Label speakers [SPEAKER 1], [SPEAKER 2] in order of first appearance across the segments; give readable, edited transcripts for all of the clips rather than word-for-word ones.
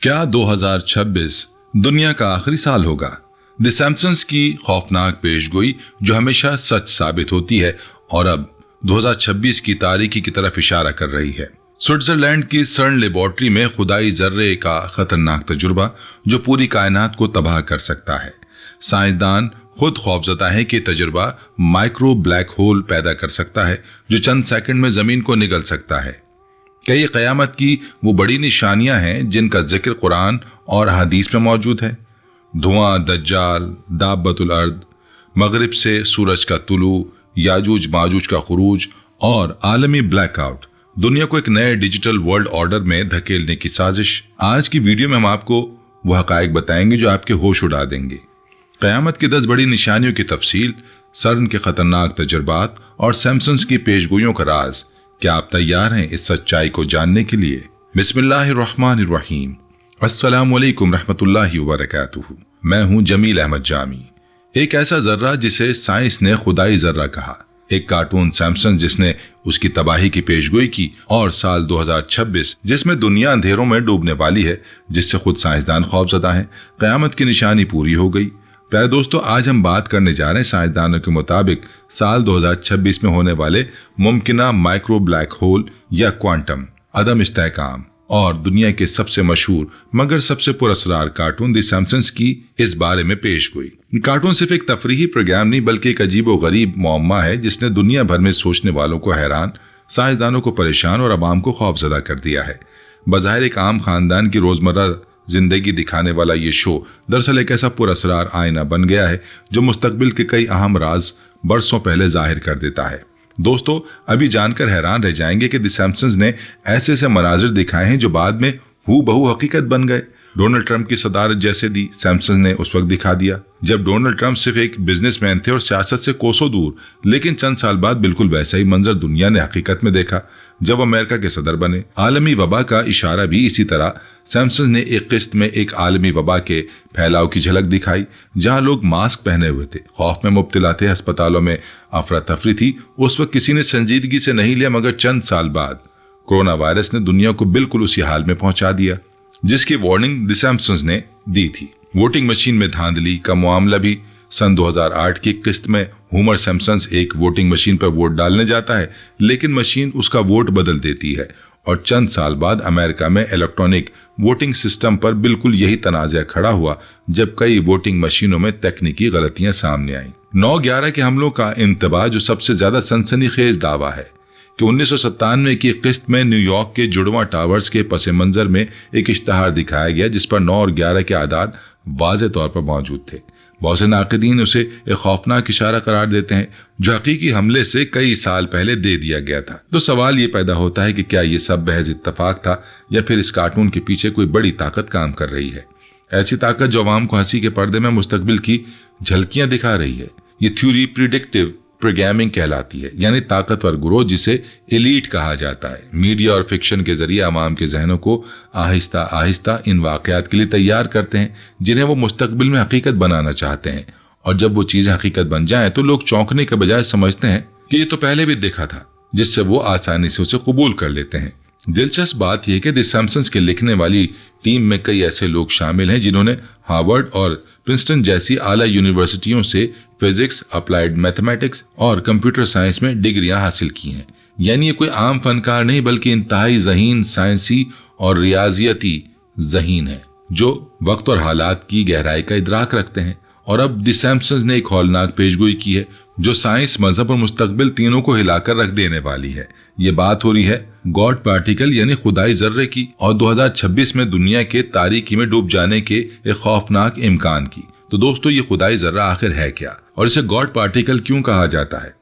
[SPEAKER 1] क्या 2026 दुनिया का आखिरी साल होगा? द सैम्पसन्स की खौफनाक पेशगोई जो हमेशा सच साबित होती है और अब 2026 की तारीकी की तरफ इशारा कर रही है। स्विट्जरलैंड की सर्न लेबोरेटरी में खुदाई जर्रे का खतरनाक तजुर्बा जो पूरी कायनात को तबाह कर सकता है। साइंसदान खुद खौफजदा है कि तजुर्बा माइक्रो ब्लैक होल पैदा कर सकता है जो चंद सेकंड में जमीन को निगल सकता है। कई क़यामत की वो बड़ी निशानियां हैं जिनका जिक्र कुरान और हदीस में मौजूद है। धुआं, दज्जाल, दाब्बतुल अर्द, मगरिब से सूरज का तुलू, याजूज माजूज का खुरूज और आलमी ब्लैकआउट दुनिया को एक नए डिजिटल वर्ल्ड ऑर्डर में धकेलने की साजिश। आज की वीडियो में हम आपको वो हकायक बताएंगे जो आपके होश उड़ा देंगे। क़यामत की 10 बड़ी निशानियों की तफसील, सर्न के खतरनाक तजुर्बात और सैम्पसन्स की पेशगोइयों का राज। क्या आप तैयार हैं इस सच्चाई को जानने के लिए? बिस्मिल्लाहिर्रहमानिर्रहीम। अस्सलामु अलैकुम रहमतुल्लाहि व बरकातुहू। मैं हूं जमील अहमद जामी। एक ऐसा जर्रा जिसे साइंस ने खुदाई जर्रा कहा, एक कार्टून सैम्पसन जिसने उसकी तबाही की पेशगोई की, और साल 2026 जिसमें दुनिया अंधेरों में डूबने वाली है, जिससे खुद साइंसदान खौफजदा हैं। क़यामत की निशानी पूरी हो गई। प्यारे दोस्तों, आज हम बात करने जा रहे हैं साइंसदानों के मुताबिक साल 2026 में होने वाले मुमकिना माइक्रो ब्लैक होल या क्वांटम अदम इस्तेहकाम और दुनिया के सबसे मशहूर मगर सबसे पुरअसरार कार्टून द सैम्पसन्स की इस बारे में पेशगोई। कार्टून सिर्फ एक तफरीही प्रोग्राम नहीं बल्कि एक अजीब व गरीब मुअम्मा है जिसने दुनिया भर में सोचने वालों को हैरान, साइंसदानों को परेशान और अवाम को खौफजदा कर दिया है। बज़ाहिर एक आम खानदान की रोजमर्रा जिंदगी दिखाने वाला ये शो दरअसल एक ऐसा पुरअसरार आईना बन गया है जो मुस्तकबिल के कई अहम राज बरसों पहले जाहिर कर देता है। दोस्तों, अभी जानकर हैरान रह जाएंगे कि द सैम्पसन्स ने ऐसे ऐसे मनाजिर दिखाए हैं जो बाद में हूबहू हकीकत बन गए। डोनाल्ड ट्रंप की सदारत जैसे दी सैम्पसन्स ने उस वक्त दिखा दिया जब डोनाल्ड ट्रंप सिर्फ एक बिजनेसमैन थे और सियासत से कोसों दूर, लेकिन चंद साल बाद बिल्कुल वैसा ही मंजर दुनिया ने हकीकत में देखा जब अमेरिका के सदर बने। आलमी वबा का इशारा भी इसी तरह। सैम्पसन्स ने एक किस्त में एक आलमी वबा के फैलाव की झलक दिखाई जहां लोग मास्क पहने हुए थे, खौफ में मुब्तला थे, अस्पतालों में अफरा तफरी थी। उस वक्त किसी ने संजीदगी से नहीं लिया, मगर चंद साल बाद कोरोना वायरस ने दुनिया को बिल्कुल उसी हाल में पहुंचा दिया जिसकी वार्निंग द सैम्पसन्स ने दी थी। वोटिंग मशीन में धांधली का मामला भी सन 2008 की किस्त में होमर सैम्पसन्स एक वोटिंग मशीन पर वोट डालने जाता है, लेकिन मशीन उसका वोट बदल देती है और चंद साल बाद अमेरिका में इलेक्ट्रॉनिक वोटिंग सिस्टम पर बिल्कुल यही तनाज़ा खड़ा हुआ जब कई वोटिंग मशीनों में तकनीकी गलतियां सामने आईं। 9/11 के हमलों का इंतबाह जो सबसे ज्यादा सनसनीखेज दावा है कि 1997 की किस्त में न्यूयॉर्क के जुड़वा टावर्स के पस मंजर में एक इश्तहार दिखाया गया जिस पर 9 और 11 के आदाद वाज़े तौर पर मौजूद थे। बहुत से नाक़िदीन उसे एक खौफनाक इशारा करार देते हैं जो हकीकी हमले से कई साल पहले दे दिया गया था। तो सवाल ये पैदा होता है कि क्या ये सब महज इत्तफाक था या फिर इस कार्टून के पीछे कोई बड़ी ताकत काम कर रही है, ऐसी ताकत जो अवाम को हंसी के पर्दे में मुस्तकबिल की झलकियां दिखा रही है। ये थ्योरी प्रिडिक्टिव प्रोग्रामिंग कहलाती है, यानी ताकतवर ग्रोह जिसे एलीट कहा जाता है। मीडिया और फिक्शन के जरिए आवाम के जहनों को आहिस्ता आहिस्ता इन वाकयात के लिए तैयार करते हैं जिन्हें वो मुस्तकबिल में हकीकत बनाना चाहते हैं, और जब वो चीजें हकीकत बन जाएं तो लोग चौंकने के बजाय समझते हैं कि ये तो पहले भी देखा था, जिससे वो आसानी से उसे कबूल कर लेते हैं। दिलचस्प बात यह कि द सैम्पसन्स के लिखने वाली टीम में कई ऐसे लोग शामिल हैं जिन्होंने हार्वर्ड और प्रिंसटन जैसी आला यूनिवर्सिटियों से फिजिक्स, अप्लाइड मैथमेटिक्स और कंप्यूटर साइंस में डिग्रियां हासिल की हैं। यानी ये कोई आम फनकार नहीं बल्कि इंतहाई ज़हीन साइंसी और रियाजियती ज़हीन है जो वक्त और हालात की गहराई का इदराक रखते हैं। और अब द सैम्पसन्स ने एक हौलनाक पेशगोई की है जो साइंस, मजहब और मुस्तकबिल तीनों को हिलाकर रख देने वाली है। ये बात हो रही है गॉड पार्टिकल यानी खुदाई जर्रे की और 2026 में दुनिया के तारीकी में डूब जाने के एक खौफनाक इम्कान की। तो दोस्तों, ये खुदाई जर्रा आखिर है क्या और इसे गॉड पार्टिकल क्यों कहा जाता है?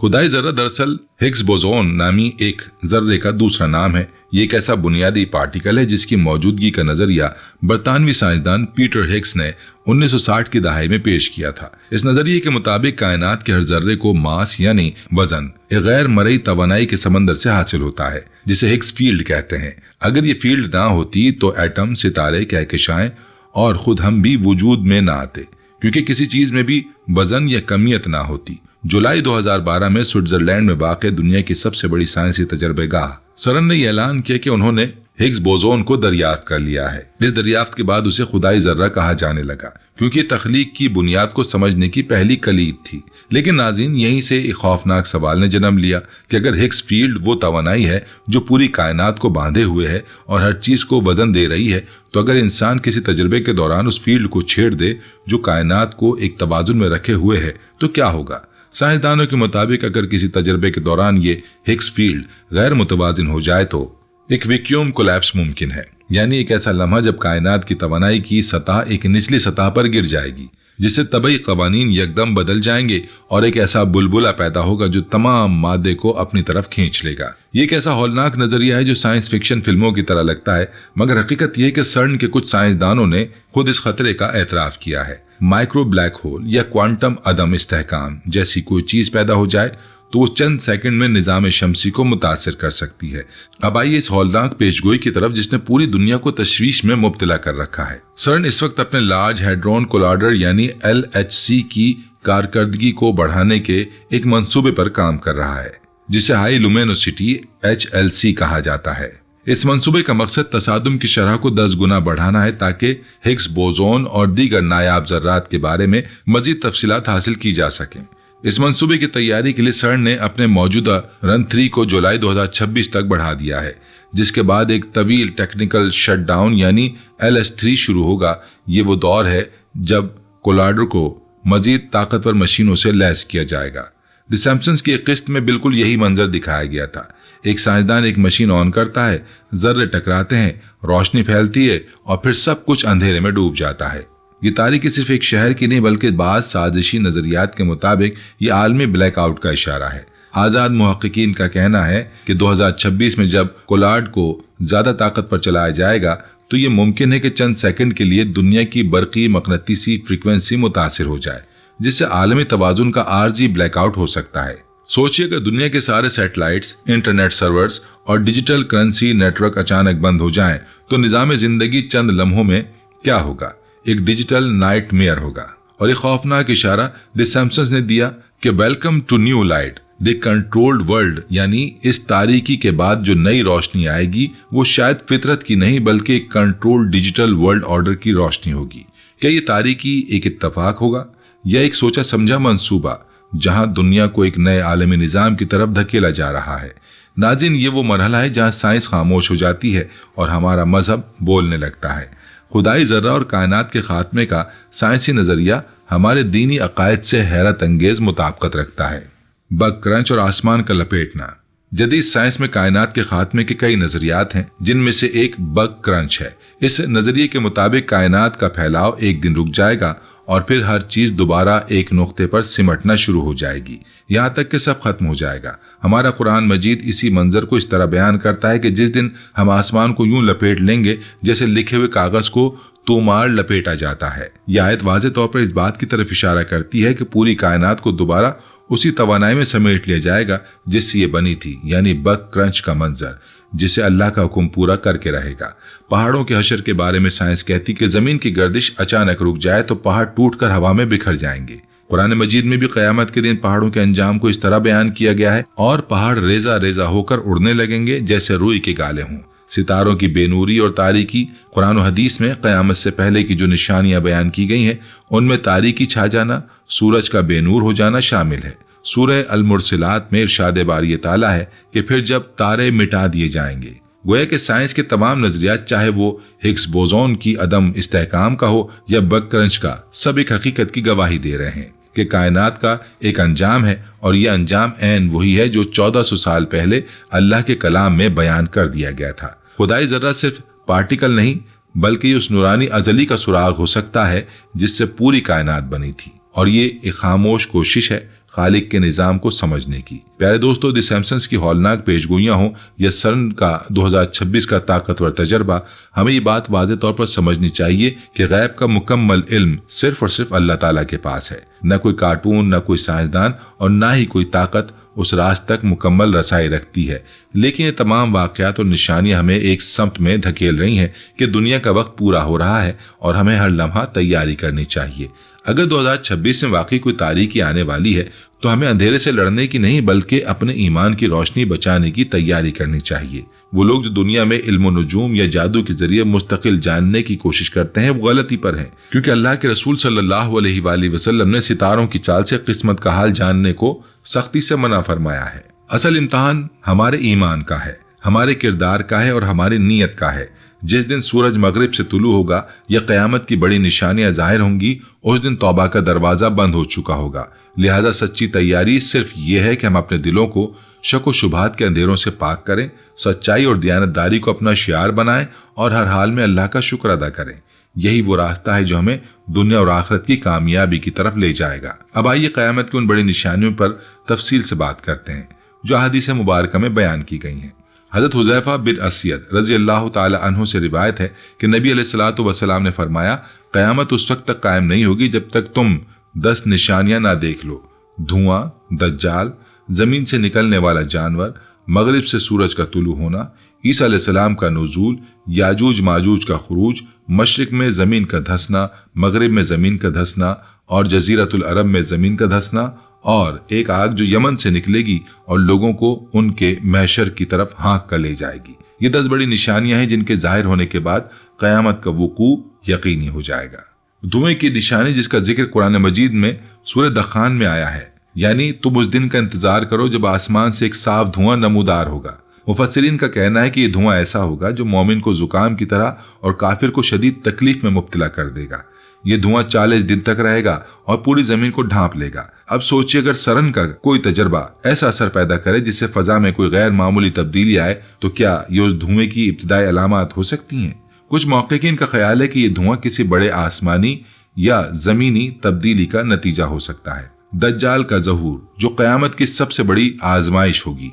[SPEAKER 1] खुदाई जर्रा दरअसल हिग्स बोसोन नामी एक जर्रे का दूसरा नाम है। ये एक ऐसा बुनियादी पार्टिकल है जिसकी मौजूदगी का नजरिया बरतानवी साइंसदान पीटर हिग्स ने 1960 की दहाई में पेश किया था। इस नजरिए के मुताबिक कायनात के हर जर्रे को मास यानी वजन एक गैर मरई तवानाई के समंदर से हासिल होता है जिसे हिग्स फील्ड कहते हैं। अगर ये फील्ड ना होती तो एटम, सितारे, कहकशाएं और खुद हम भी वजूद में ना आते, क्योंकि किसी चीज में भी वजन या कमियत ना होती। जुलाई 2012 में स्विट्जरलैंड में वाक़ दुनिया की सबसे बड़ी साइंसी तजर्बेगाह सरन ने ऐलान किया कि उन्होंने हिग्स बोसोन को दरियाफ्त कर लिया है। इस दरियाफ्त के बाद उसे खुदाई जर्रा कहा जाने लगा, क्योंकि तख्लीक की बुनियाद को समझने की पहली कलीद थी। लेकिन नाज़रीन, यहीं से एक खौफनाक सवाल ने जन्म लिया कि अगर हिग्स फील्ड वो तवानाई है जो पूरी कायनात को बांधे हुए है और हर चीज को वजन दे रही है, तो अगर इंसान किसी तजुर्बे के दौरान उस फील्ड को छेड़ दे जो कायनात को एक तवाजुन में रखे हुए है, तो क्या होगा? साइंसदानों के मुताबिक अगर किसी तजुर्बे के दौरान ये हिग्स फील्ड गैर मुतवाजिन हो जाए तो एक वैक्यूम कोलैप्स मुमकिन है, यानी एक ऐसा लम्हा जब कायनात की तवानाई की सतह एक निचली सतह पर गिर जाएगी, जिससे तबई कवानीन यकदम बदल जाएंगे और एक ऐसा बुलबुला पैदा होगा जो तमाम मादे को अपनी तरफ खींच लेगा। ये एक ऐसा हौलनाक नजरिया है जो साइंस फिक्शन फिल्मों की तरह लगता है, मगर हकीकत यह है कि सर्न के कुछ साइंसदानों ने खुद इस खतरे का एतराफ किया है। माइक्रो ब्लैक होल या क्वांटम अदम इस्तेहकाम जैसी कोई चीज पैदा हो जाए तो वो चंद सेकंड में निजाम शमसी को मुतासिर कर सकती है। अब आइए इस हौलनाक पेशगोई की तरफ जिसने पूरी दुनिया को तशवीश में मुब्तला कर रखा है। सर्न इस वक्त अपने लार्ज हैड्रॉन कोलाइडर यानी LHC की कारकर्दगी को बढ़ाने के एक मंसूबे पर काम कर रहा है, जिसे हाई लुमिनोसिटी HLC कहा जाता है। इस मंसूबे का मकसद तसादुम की शरह को 10 गुना बढ़ाना है ताकि हिग्स बोसोन और दीगर नायाब जर्रात के बारे में मजीद तफसीलात हासिल की जा सकें। इस मंसूबे की तैयारी के लिए सर्न ने अपने मौजूदा रन 3 को जुलाई 2026 तक बढ़ा दिया है, जिसके बाद एक तवील टेक्निकल शटडाउन यानी LS3 शुरू होगा। ये वो दौर है जब कोलाइडर को मजीद ताकतवर मशीनों से लैस किया जाएगा। द सैम्पसन्स की एक किस्त में बिल्कुल यही मंजर दिखाया गया था। एक साइंसदान एक मशीन ऑन करता है, जर्रे टकराते हैं, रोशनी फैलती है और फिर सब कुछ अंधेरे में डूब जाता है। ये तारीखी सिर्फ एक शहर की नहीं बल्कि बाद साजिशी नजरियात के मुताबिक ये आलमी ब्लैकआउट का इशारा है। आजाद मुहक्किकीन का कहना है कि 2026 में जब कोलाइडर को ज्यादा ताकत पर चलाया जाएगा तो ये मुमकिन है कि चंद सेकंड के लिए दुनिया की बरकी मकनतीसी फ्रीक्वेंसी मुतासिर हो जाए, जिससे आलमी तवाजुन का आरजी ब्लैकआउट हो सकता है। सोचिए कि दुनिया के सारे सैटेलाइट्स, इंटरनेट सर्वर्स और डिजिटल करेंसी नेटवर्क अचानक बंद हो जाएं, तो निजाम जिंदगी चंद लम्हों में क्या होगा? एक डिजिटल नाइटमेयर होगा। और एक खौफनाक इशारा द सैम्पसन्स ने दिया कि welcome to new light, the controlled world, यानी इस तारीकी के बाद जो नई रोशनी आएगी वो शायद फितरत की नहीं बल्कि एक कंट्रोल्ड डिजिटल वर्ल्ड ऑर्डर की रोशनी होगी। क्या ये तारीकी एक इत्तफाक होगा या एक सोचा समझा मंसूबा जहां दुनिया को एक नए आलमी निजाम की तरफ धकेला जा रहा है? नाज़रीन, ये वो मरहला है जहां साइंस खामोश हो जाती है और हमारा मजहब बोलने लगता है। खुदाई जर्रा और कायनात के खात्मे का साइंसी नजरिया हमारे दीनी अकायद से हैरत अंगेज मुताबिकत रखता है। बग क्रंच और आसमान का लपेटना। जदीद साइंस में कायनात के खात्मे के कई नजरियात हैं, जिनमें से एक बग क्रंच है। इस नजरिए के मुताबिक कायनात का फैलाव एक दिन रुक जाएगा और फिर हर चीज दोबारा एक नुक्ते पर सिमटना शुरू हो जाएगी, यहाँ तक कि सब खत्म हो जाएगा। हमारा कुरान मजीद इसी मंजर को इस तरह बयान करता है कि जिस दिन हम आसमान को यूं लपेट लेंगे जैसे लिखे हुए कागज को तोमार लपेटा जाता है। यह आयत वाज़ेह तौर पर इस बात की तरफ इशारा करती है कि पूरी कायनात को दोबारा उसी तवानाई में समेट लिया जाएगा जिससे ये बनी थी, यानी बग क्रंच का मंजर, जिसे अल्लाह का हुक्म पूरा करके रहेगा। पहाड़ों के हशर के बारे में साइंस कहती कि जमीन की गर्दिश अचानक रुक जाए तो पहाड़ टूटकर हवा में बिखर जाएंगे। कुरान मजीद में भी क़यामत के दिन पहाड़ों के अंजाम को इस तरह बयान किया गया है और पहाड़ रेजा रेजा होकर उड़ने लगेंगे जैसे रुई के गाले हों। सितारों की बेनूरी और तारीकी। कुरान और हदीस में क़यामत से पहले की जो निशानियां बयान की गई हैं उनमें तारीकी छा जाना, सूरज का बेनूर हो जाना शामिल है। सूरह अल-मुरसिलात में इरशाद बारी ताला है कि फिर जब तारे मिटा दिए जाएंगे। गोया कि साइंस के तमाम नजरियात, चाहे वो हिग्स बोसोन की अदम इस्तेहकाम का हो या बग क्रंच का, सब एक हकीकत की गवाही दे रहे हैं कि कायनात का एक अंजाम है और यह अंजाम ऐन वही है जो 1400 साल पहले अल्लाह के कलाम में बयान कर दिया गया था। खुदाई जर्रा सिर्फ पार्टिकल नहीं बल्कि उस नूरानी अजली का सुराग हो सकता है जिससे पूरी कायनात बनी थी, और ये एक खामोश कोशिश है खालिक के निजाम को समझने की। प्यारे दोस्तों, द सैम्पसन्स की हौलनाक पेशगोइयां हों या सर्न का 2026 का ताकतवर तजर्बा, हमें ये बात वाज़ेह तौर पर समझनी चाहिए कि गैब का मुकम्मल इल्म सिर्फ और सिर्फ अल्लाह ताला के पास है। न कोई कार्टून, न कोई साइंसदान और न ही कोई ताकत उस राज तक मुकम्मल रसाई रखती है। लेकिन ये तमाम वाक़यात और निशानियां हमें एक समत में धकेल रही हैं कि दुनिया का वक्त पूरा हो रहा है और हमें हर लम्हा तैयारी करनी चाहिए। अगर 2026 में वाकई कोई तारीकी आने वाली है تو ہمیں اندھیرے سے لڑنے کی نہیں بلکہ اپنے ایمان کی روشنی بچانے کی تیاری کرنی چاہیے۔ وہ لوگ جو دنیا میں علم و نجوم یا جادو کے ذریعے مستقل جاننے کی کوشش کرتے ہیں وہ غلطی پر ہیں، کیونکہ اللہ کے رسول صلی اللہ علیہ وآلہ وسلم نے ستاروں کی چال سے قسمت کا حال جاننے کو سختی سے منع فرمایا ہے۔ اصل امتحان ہمارے ایمان کا ہے، ہمارے کردار کا ہے اور ہماری نیت کا ہے۔ جس دن سورج مغرب سے طلوع ہوگا یا قیامت کی بڑی نشانیاں ظاہر ہوں گی، اس دن توبہ کا دروازہ بند ہو چکا ہوگا۔ لہذا سچی تیاری صرف یہ ہے کہ ہم اپنے دلوں کو شک و شبہات کے اندھیروں سے پاک کریں، سچائی اور دیانتداری کو اپنا شعار بنائیں اور ہر حال میں اللہ کا شکر ادا کریں۔ یہی وہ راستہ ہے جو ہمیں دنیا اور آخرت کی کامیابی کی طرف لے جائے گا۔ اب آئیے قیامت کی ان بڑی نشانیوں پر تفصیل سے بات کرتے ہیں جو احادیث مبارکہ میں بیان کی گئی ہیں۔ حضرت حذیفہ بن اسید رضی اللہ تعالی عنہ سے روایت ہے کہ نبی علیہ الصلوۃ والسلام نے فرمایا، قیامت اس وقت تک قائم نہیں ہوگی جب تک تم 10 نشانیاں نہ دیکھ لو: دھواں، دجال، زمین سے نکلنے والا جانور، مغرب سے سورج کا طلوع ہونا، عیسیٰ علیہ السلام کا نزول، یاجوج ماجوج کا خروج، مشرق میں زمین کا دھسنا، مغرب میں زمین کا دھسنا اور جزیرۃ العرب میں زمین کا دھسنا، اور ایک آگ جو یمن سے نکلے گی اور لوگوں کو ان کے محشر کی طرف ہانک کر لے جائے گی۔ یہ 10 بڑی نشانیاں ہیں جن کے ظاہر ہونے کے بعد قیامت کا وقوع یقینی ہو جائے گا۔ دھوئیں کی نشانی جس کا ذکر قرآن مجید میں سورہ دخان میں آیا ہے، یعنی تم اس دن کا انتظار کرو جب آسمان سے ایک صاف دھواں نمودار ہوگا۔ مفسرین کا کہنا ہے کہ یہ دھواں ایسا ہوگا جو مومن کو زکام کی طرح اور کافر کو شدید تکلیف میں مبتلا کر دے گا۔ یہ دھواں 40 دن تک رہے گا اور پوری زمین کو ڈھانپ لے گا۔ اب سوچیے اگر سرن کا کوئی تجربہ ایسا اثر پیدا کرے جس سے فضا میں کوئی غیر معمولی تبدیلی آئے تو کیا یہ اس دھوئیں کی ابتدائی علامات ہو سکتی ہیں؟ کچھ محققین کا خیال ہے کہ یہ دھواں کسی بڑے آسمانی یا زمینی تبدیلی کا نتیجہ ہو سکتا ہے۔ دجال کا ظہور جو قیامت کی سب سے بڑی آزمائش ہوگی۔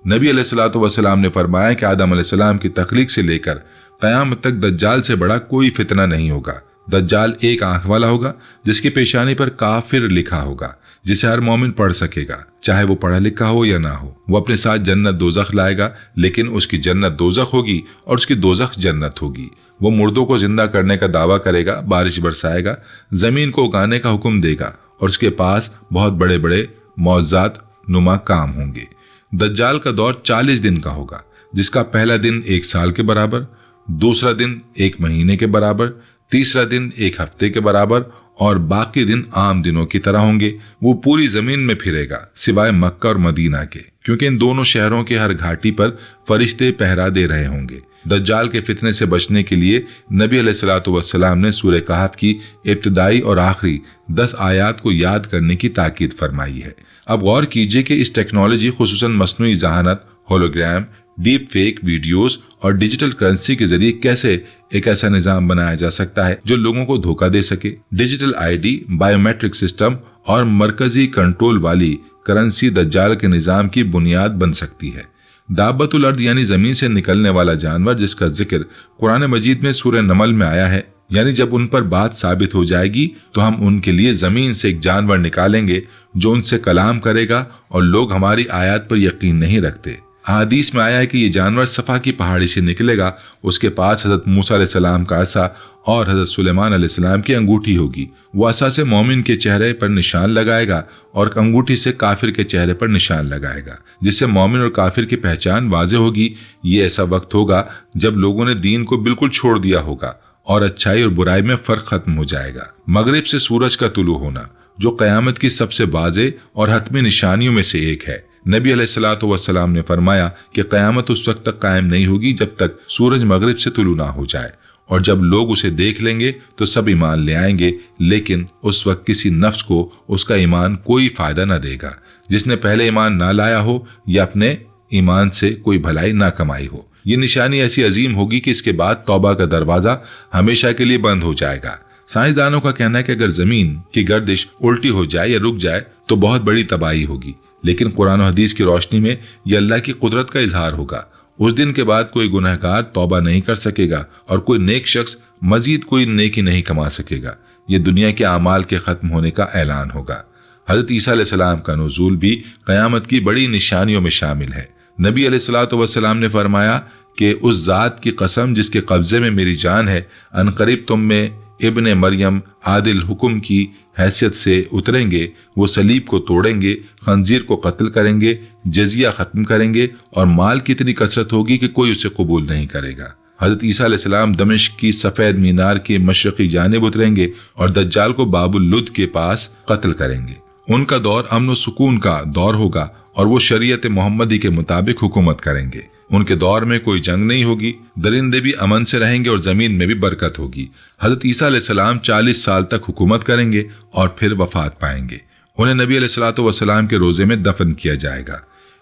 [SPEAKER 1] نبی علیہ الصلوۃ والسلام نے فرمایا کہ آدم علیہ السلام کی تخلیق سے لے کر قیامت تک دجال سے بڑا کوئی فتنہ نہیں ہوگا۔ دجال ایک آنکھ والا ہوگا جس کی پیشانی پر کافر لکھا ہوگا، جسے ہر مومن پڑھ سکے گا، چاہے وہ پڑھا لکھا ہو یا نہ ہو۔ وہ اپنے ساتھ جنت دوزخ لائے گا، لیکن اس کی جنت دوزخ ہوگی اور اس کی دوزخ جنت ہوگی۔ وہ مردوں کو زندہ کرنے کا دعویٰ کرے گا، بارش برسائے گا، زمین کو اگانے کا حکم دے گا اور اس کے پاس بہت بڑے بڑے معجزات نما کام ہوں گے۔ دجال کا دور 40 دن کا ہوگا، جس کا پہلا دن 1 سال کے برابر، دوسرا دن 1 مہینے کے برابر، تیسرا دن 1 ہفتے کے برابر اور باقی دن عام دنوں کی طرح ہوں گے۔ وہ پوری زمین میں پھرے گا سوائے مکہ اور مدینہ کے، کیونکہ ان دونوں شہروں کے ہر گھاٹی پر فرشتے پہرا دے رہے ہوں گے۔ دجال کے فتنے سے بچنے کے لیے نبی علیہ الصلوۃ والسلام نے سورہ کہف کی ابتدائی اور آخری 10 آیات کو یاد کرنے کی تاکید فرمائی ہے۔ اب غور کیجئے کہ اس ٹیکنالوجی خصوصاً مصنوعی ذہانت، ہولوگرام، ڈیپ فیک ویڈیوز اور ڈیجیٹل کرنسی کے ذریعے کیسے ایک ایسا نظام بنایا جا سکتا ہے جو لوگوں کو دھوکہ دے سکے۔ Digital I D, biometric system اور مرکزی کنٹرول والی کرنسی دجال کے نظام کی بنیاد بن سکتی ہے۔ دابۃ الارض یعنی زمین سے نکلنے والا جانور جس کا ذکر قرآن مجید میں سورہ نمل میں آیا ہے، یعنی جب ان پر بات ثابت ہو جائے گی تو ہم ان کے لیے زمین سے ایک جانور نکالیں گے جو ان سے کلام کرے گا اور لوگ ہماری آیات پر یقین نہیں رکھتے۔ حدیث میں آیا ہے کہ یہ جانور صفا کی پہاڑی سے نکلے گا، اس کے پاس حضرت موسیٰ علیہ السلام کا عصا اور حضرت سلیمان علیہ السلام کی انگوٹھی ہوگی۔ وہ عصا سے مومن کے چہرے پر نشان لگائے گا اور انگوٹھی سے کافر کے چہرے پر نشان لگائے گا، جس سے مومن اور کافر کی پہچان واضح ہوگی۔ یہ ایسا وقت ہوگا جب لوگوں نے دین کو بالکل چھوڑ دیا ہوگا اور اچھائی اور برائی میں فرق ختم ہو جائے گا۔ مغرب سے سورج کا طلوع ہونا جو قیامت کی سب سے واضح اور حتمی نشانیوں میں سے ایک ہے۔ نبی علیہ الصلوۃ والسلام نے فرمایا کہ قیامت اس وقت تک قائم نہیں ہوگی جب تک سورج مغرب سے طلوع نہ ہو جائے، اور جب لوگ اسے دیکھ لیں گے تو سب ایمان لے آئیں گے، لیکن اس وقت کسی نفس کو اس کا ایمان کوئی فائدہ نہ دے گا۔ جس نے پہلے ایمان نہ لایا ہو یا اپنے ایمان سے کوئی بھلائی نہ کمائی ہو۔ یہ نشانی ایسی عظیم ہوگی کہ اس کے بعد توبہ کا دروازہ ہمیشہ کے لیے بند ہو جائے گا۔ سائنسدانوں کا کہنا ہے کہ اگر زمین کی گردش الٹی ہو جائے یا رک جائے تو بہت بڑی تباہی ہوگی، لیکن قرآن و حدیث کی روشنی میں یہ اللہ کی قدرت کا اظہار ہوگا۔ اس دن کے بعد کوئی گنہگار توبہ نہیں کر سکے گا اور کوئی نیک شخص مزید کوئی نیکی نہیں کما سکے گا۔ یہ دنیا کے اعمال کے ختم ہونے کا اعلان ہوگا۔ حضرت عیسیٰ علیہ السلام کا نزول بھی قیامت کی بڑی نشانیوں میں شامل ہے۔ نبی علیہ الصلوۃ والسلام نے فرمایا کہ اس ذات کی قسم جس کے قبضے میں میری جان ہے، عنقریب تم میں ابن مریم عادل حکم کی حیثیت سے اتریں گے، وہ صلیب کو توڑیں گے، خنزیر کو قتل کریں گے، جزیہ ختم کریں گے، اور مال کی اتنی کثرت ہوگی کہ کوئی اسے قبول نہیں کرے گا۔ حضرت عیسیٰ علیہ السلام دمشق کی سفید مینار کے مشرقی جانب اتریں گے اور دجال کو باب اللد کے پاس قتل کریں گے۔ ان کا دور امن و سکون کا دور ہوگا اور وہ شریعت محمدی کے مطابق حکومت کریں گے۔ ان کے دور میں کوئی جنگ نہیں ہوگی، درندے بھی امن سے رہیں گے اور زمین میں بھی برکت ہوگی۔ حضرت عیسیٰ علیہ السلام 40 سال تک حکومت کریں گے اور پھر وفات پائیں گے۔ انہیں نبی علیہ الصلوۃ والسلام کے روضے میں دفن کیا جائے گا۔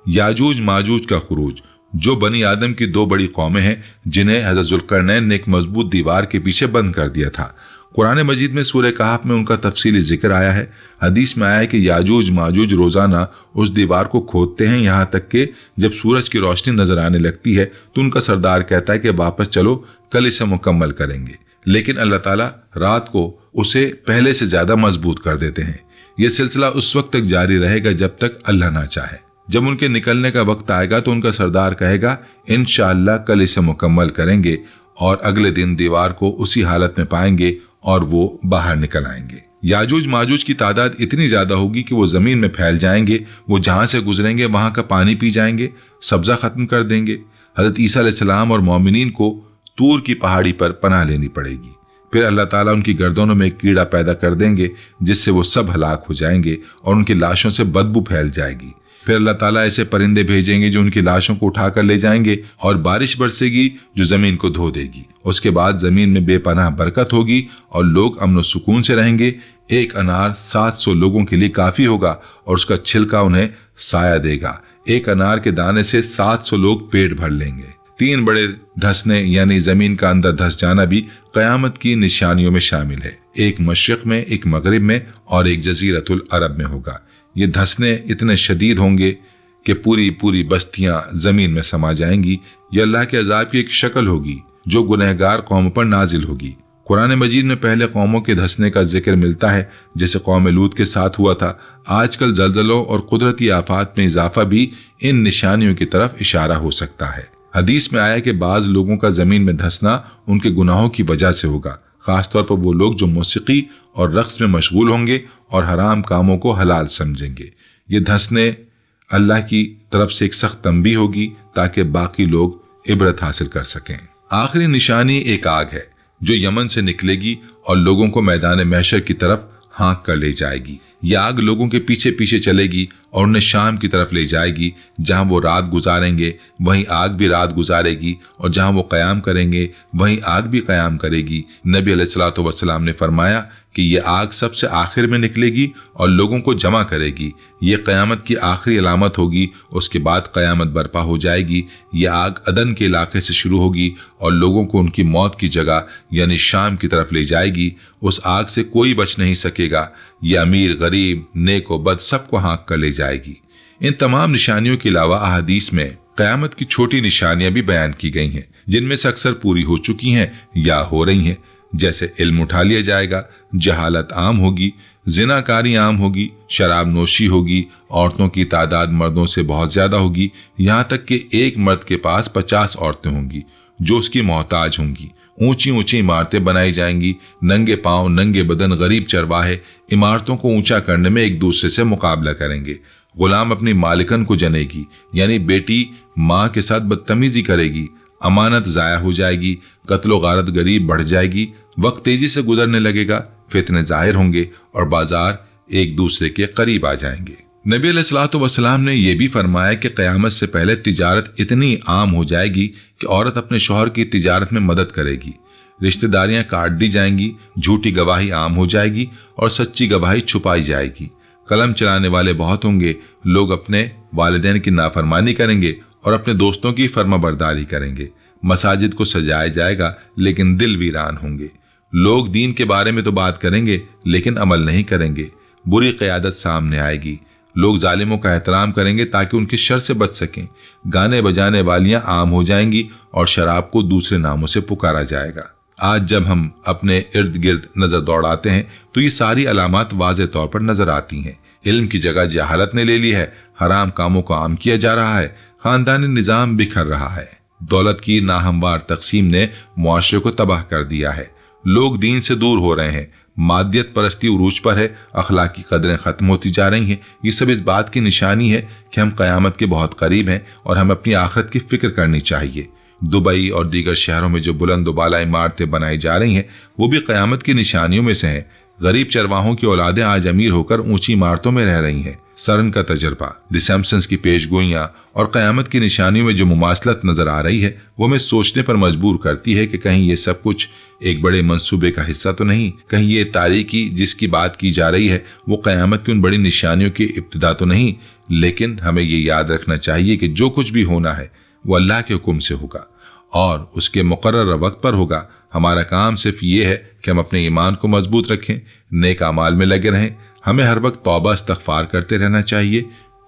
[SPEAKER 1] یاجوج ماجوج کا خروج، جو بنی آدم کی 2 بڑی قومیں ہیں جنہیں حضرت ذوالقرنین نے ایک مضبوط دیوار کے پیچھے بند کر دیا تھا۔ قرآن مجید میں سورہ کہف میں ان کا تفصیلی ذکر آیا ہے۔ حدیث میں آیا ہے کہ یاجوج ماجوج روزانہ اس دیوار کو کھودتے ہیں، یہاں تک کہ جب سورج کی روشنی نظر آنے لگتی ہے تو ان کا سردار کہتا ہے کہ واپس چلو، کل اسے مکمل کریں گے، لیکن اللہ تعالیٰ رات کو اسے پہلے سے زیادہ مضبوط کر دیتے ہیں۔ یہ سلسلہ اس وقت تک جاری رہے گا جب تک اللہ نہ چاہے۔ جب ان کے نکلنے کا وقت آئے گا تو ان کا سردار کہے گا انشاءاللہ کل اسے مکمل کریں گے، اور اگلے دن دیوار کو اسی حالت میں پائیں گے اور وہ باہر نکل آئیں گے۔ یاجوج ماجوج کی تعداد اتنی زیادہ ہوگی کہ وہ زمین میں پھیل جائیں گے، وہ جہاں سے گزریں گے وہاں کا پانی پی جائیں گے، سبزہ ختم کر دیں گے۔ حضرت عیسیٰ علیہ السلام اور مومنین کو طور کی پہاڑی پر پناہ لینی پڑے گی۔ پھر اللہ تعالیٰ ان کی گردنوں میں ایک کیڑا پیدا کر دیں گے جس سے وہ سب ہلاک ہو جائیں گے اور ان کی لاشوں سے بدبو پھیل جائے گی۔ پھر اللہ تعالیٰ ایسے پرندے بھیجیں گے جو ان کی لاشوں کو اٹھا کر لے جائیں گے، اور بارش برسے گی جو زمین کو دھو دے گی۔ اس کے بعد زمین میں بے پناہ برکت ہوگی اور لوگ امن و سکون سے رہیں گے۔ ایک انار 700 لوگوں کے لیے کافی ہوگا اور اس کا چھلکا انہیں سایہ دے گا۔ ایک انار کے دانے سے 700 لوگ پیٹ بھر لیں گے۔ 3 بڑے دھسنے یعنی زمین کا اندر دھس جانا بھی قیامت کی نشانیوں میں شامل ہے۔ ایک مشرق میں، ایک مغرب میں اور ایک جزیرۃ العرب میں ہوگا۔ یہ دھسنے اتنے شدید ہوں گے کہ پوری بستیاں زمین میں سما جائیں گی۔ یہ اللہ کے عذاب کی ایک شکل ہوگی جو گنہگار قوم پر نازل ہوگی۔ قرآن مجید میں پہلے قوموں کے دھسنے کا ذکر ملتا ہے جیسے قوم لوط کے ساتھ ہوا تھا۔ آج کل زلزلوں اور قدرتی آفات میں اضافہ بھی ان نشانیوں کی طرف اشارہ ہو سکتا ہے۔ حدیث میں آیا کہ بعض لوگوں کا زمین میں دھسنا ان کے گناہوں کی وجہ سے ہوگا، خاص طور پر وہ لوگ جو موسیقی اور رقص میں مشغول ہوں گے اور حرام کاموں کو حلال سمجھیں گے۔ یہ دھسنے اللہ کی طرف سے ایک سخت تنبیہ ہوگی تاکہ باقی لوگ عبرت حاصل کر سکیں۔ آخری نشانی ایک آگ ہے جو یمن سے نکلے گی اور لوگوں کو میدان محشر کی طرف ہانک کر لے جائے گی۔ یہ آگ لوگوں کے پیچھے پیچھے چلے گی اور انہیں شام کی طرف لے جائے گی۔ جہاں وہ رات گزاریں گے وہیں آگ بھی رات گزارے گی، اور جہاں وہ قیام کریں گے وہیں آگ بھی قیام کرے گی۔ نبی علیہ الصلوۃ والسلام نے فرمایا کہ یہ آگ سب سے آخر میں نکلے گی اور لوگوں کو جمع کرے گی۔ یہ قیامت کی آخری علامت ہوگی۔ اس کے بعد قیامت برپا ہو جائے گی۔ یہ آگ عدن کے علاقے سے شروع ہوگی اور لوگوں کو ان کی موت کی جگہ یعنی شام کی طرف لے جائے گی۔ اس آگ سے کوئی بچ نہیں سکے گا۔ یہ امیر غریب نیک و بد سب کو ہانک کر لے جائے گی۔ ان تمام نشانیوں کے علاوہ احادیث میں قیامت کی چھوٹی نشانیاں بھی بیان کی گئی ہیں جن میں سے اکثر پوری ہو چکی ہیں یا ہو رہی ہیں، جیسے علم اٹھا لیا جائے گا، جہالت عام ہوگی، زناکاری عام ہوگی، شراب نوشی ہوگی، عورتوں کی تعداد مردوں سے بہت زیادہ ہوگی، یہاں تک کہ ایک مرد کے پاس 50 عورتیں ہوں گی جو اس کی محتاج ہوں گی۔ اونچی عمارتیں بنائی جائیں گی، ننگے پاؤں ننگے بدن غریب چرواہے عمارتوں کو اونچا کرنے میں ایک دوسرے سے مقابلہ کریں گے۔ غلام اپنی مالکن کو جنے گی، یعنی بیٹی ماں کے ساتھ بدتمیزی کرے گی، امانت ضائع ہو جائے گی، قتل و غارت گری بڑھ جائے گی، وقت تیزی سے گزرنے لگے گا، فتنے ظاہر ہوں گے اور بازار ایک دوسرے کے قریب آ جائیں گے۔ نبی علیہ الصلوۃ والسلام نے یہ بھی فرمایا کہ قیامت سے پہلے تجارت اتنی عام ہو جائے گی کہ عورت اپنے شوہر کی تجارت میں مدد کرے گی، رشتہ داریاں کاٹ دی جائیں گی، جھوٹی گواہی عام ہو جائے گی اور سچی گواہی چھپائی جائے گی، قلم چلانے والے بہت ہوں گے، لوگ اپنے والدین کی نافرمانی کریں گے اور اپنے دوستوں کی فرما برداری کریں گے، مساجد کو سجایا جائے گا لیکن دل ویران ہوں گے، لوگ دین کے بارے میں تو بات کریں گے لیکن عمل نہیں کریں گے، بری قیادت سامنے آئے گی، لوگ ظالموں کا احترام کریں گے تاکہ ان کی شر سے بچ سکیں، گانے بجانے والیاں عام ہو جائیں گی اور شراب کو دوسرے ناموں سے پکارا جائے گا۔ آج جب ہم اپنے ارد گرد نظر دوڑاتے ہیں تو یہ ساری علامات واضح طور پر نظر آتی ہیں۔ علم کی جگہ جہالت نے لے لی ہے، حرام کاموں کو عام کیا جا رہا ہے، خاندانی نظام بکھر رہا ہے، دولت کی ناہموار تقسیم نے معاشرے کو تباہ کر دیا ہے، लोग दीन से दूर हो रहे हैं, मादियत परस्ती उरूज पर है, अखलाकी कदरें खत्म होती जा रही हैं। ये सब इस बात की निशानी है कि हम क़यामत के बहुत करीब हैं और हमें अपनी आखिरत की फिक्र करनी चाहिए। दुबई और दीगर शहरों में जो बुलंद बाला इमारतें बनाई जा रही हैं वो भी क़यामत की निशानियों में से हैं। गरीब चरवाहों की औलादें आज अमीर होकर ऊंची इमारतों में रह रही हैं। सरन का तजर्बा, द सैम्पसन्स की पेशगोइयां और क़यामत की निशानियों में जो मुमासलत नजर आ रही है वो हमें सोचने पर मजबूर करती है कि कहीं ये सब कुछ एक बड़े मंसूबे का हिस्सा तो नहीं, कहीं ये तारीकी जिसकी बात की जा रही है वो क़यामत की उन बड़ी निशानियों की इब्तिदा तो नहीं। लेकिन हमें ये याद रखना चाहिए कि जो कुछ भी होना है वो अल्लाह के हुक्म से होगा और उसके मुकर्रर वक्त पर होगा। हमारा काम सिर्फ ये है कि हम अपने ईमान को मजबूत रखें, नेक अमाल में लगे रहें। हमें हर वक्त तौबा इस्तग़फ़ार करते रहना चाहिए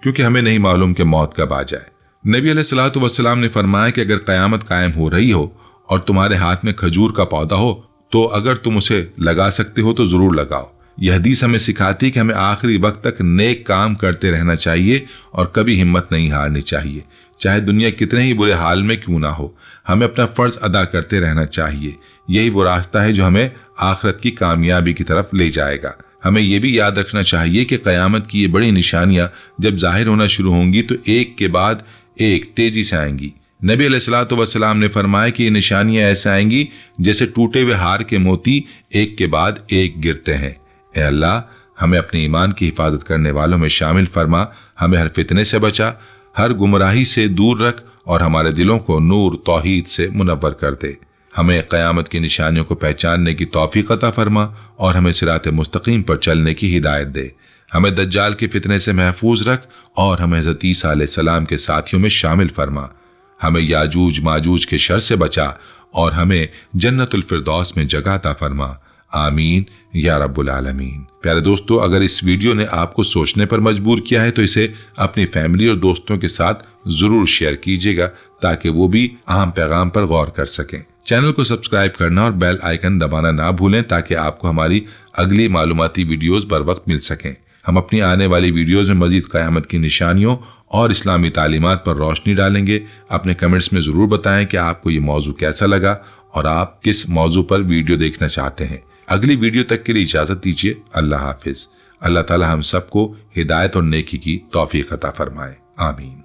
[SPEAKER 1] क्योंकि हमें नहीं मालूम कि मौत कब आ जाए। नबी अलैहिस्सलातु वस्सलाम ने फरमाया कि अगर क़यामत कायम हो रही हो और तुम्हारे हाथ में खजूर का पौधा हो तो अगर तुम उसे लगा सकते हो तो ज़रूर लगाओ। यह हदीस हमें सिखाती कि हमें आखिरी वक्त तक नेक काम करते रहना चाहिए और कभी हिम्मत नहीं हारनी चाहिए, चाहे दुनिया कितने ही बुरे हाल में क्यों ना हो। हमें अपना फ़र्ज अदा करते रहना चाहिए। यही वो रास्ता है जो हमें आखिरत की कामयाबी की तरफ ले जाएगा। हमें यह भी याद रखना चाहिए कि क़यामत की ये बड़ी निशानियां जब जाहिर होना शुरू होंगी तो एक के बाद एक तेजी से आएंगी। नबी अलैहिस्सलातु वस्सलाम ने फरमाया कि ये निशानियां ऐसे आएंगी जैसे टूटे हुए हार के मोती एक के बाद एक गिरते हैं। ए अल्लाह, हमें अपने ईमान की हिफाजत करने वालों में शामिल फरमा, हमें हर फितने से बचा, हर गुमराही से दूर रख और हमारे दिलों को नूर तौहीद से मुनव्वर कर दे। हमें क़यामत की निशानियों को पहचानने की तौफीक अता फरमा और हमें सिरात मुस्तकीम पर चलने की हिदायत दे। हमें दज्जाल के फितने से महफूज रख और हमें हज़रत ईसा अलैहिस्सलाम के साथियों में शामिल फरमा। हमें याजूज माजूज के शर से बचा और हमें जन्नतुल फिरदौस में जगह अता फरमा। आमीन या रब्बुल आलमीन। प्यारे दोस्तों, अगर इस वीडियो ने आपको सोचने पर मजबूर किया है तो इसे अपनी फैमिली और दोस्तों के साथ जरूर शेयर कीजिएगा ताकि वो भी अहम पैगाम पर गौर कर सकें। चैनल को सब्सक्राइब करना और बेल आइकन दबाना ना भूलें ताकि आपको हमारी अगली मालूमाती वीडियोस बर वक्त मिल सकें। हम अपनी आने वाली वीडियोस में मजीद क़यामत की निशानियों और इस्लामी तालीमात पर रोशनी डालेंगे। अपने कमेंट्स में ज़रूर बताएं कि आपको ये मौजू कैसा लगा और आप किस मौजू पर वीडियो देखना चाहते हैं। अगली वीडियो तक के लिए इजाज़त दीजिए। अल्लाह हाफिज़। अल्लाह ताला हम सबको हिदायत और नेकी की तौफीक अता फरमाए। आमीन।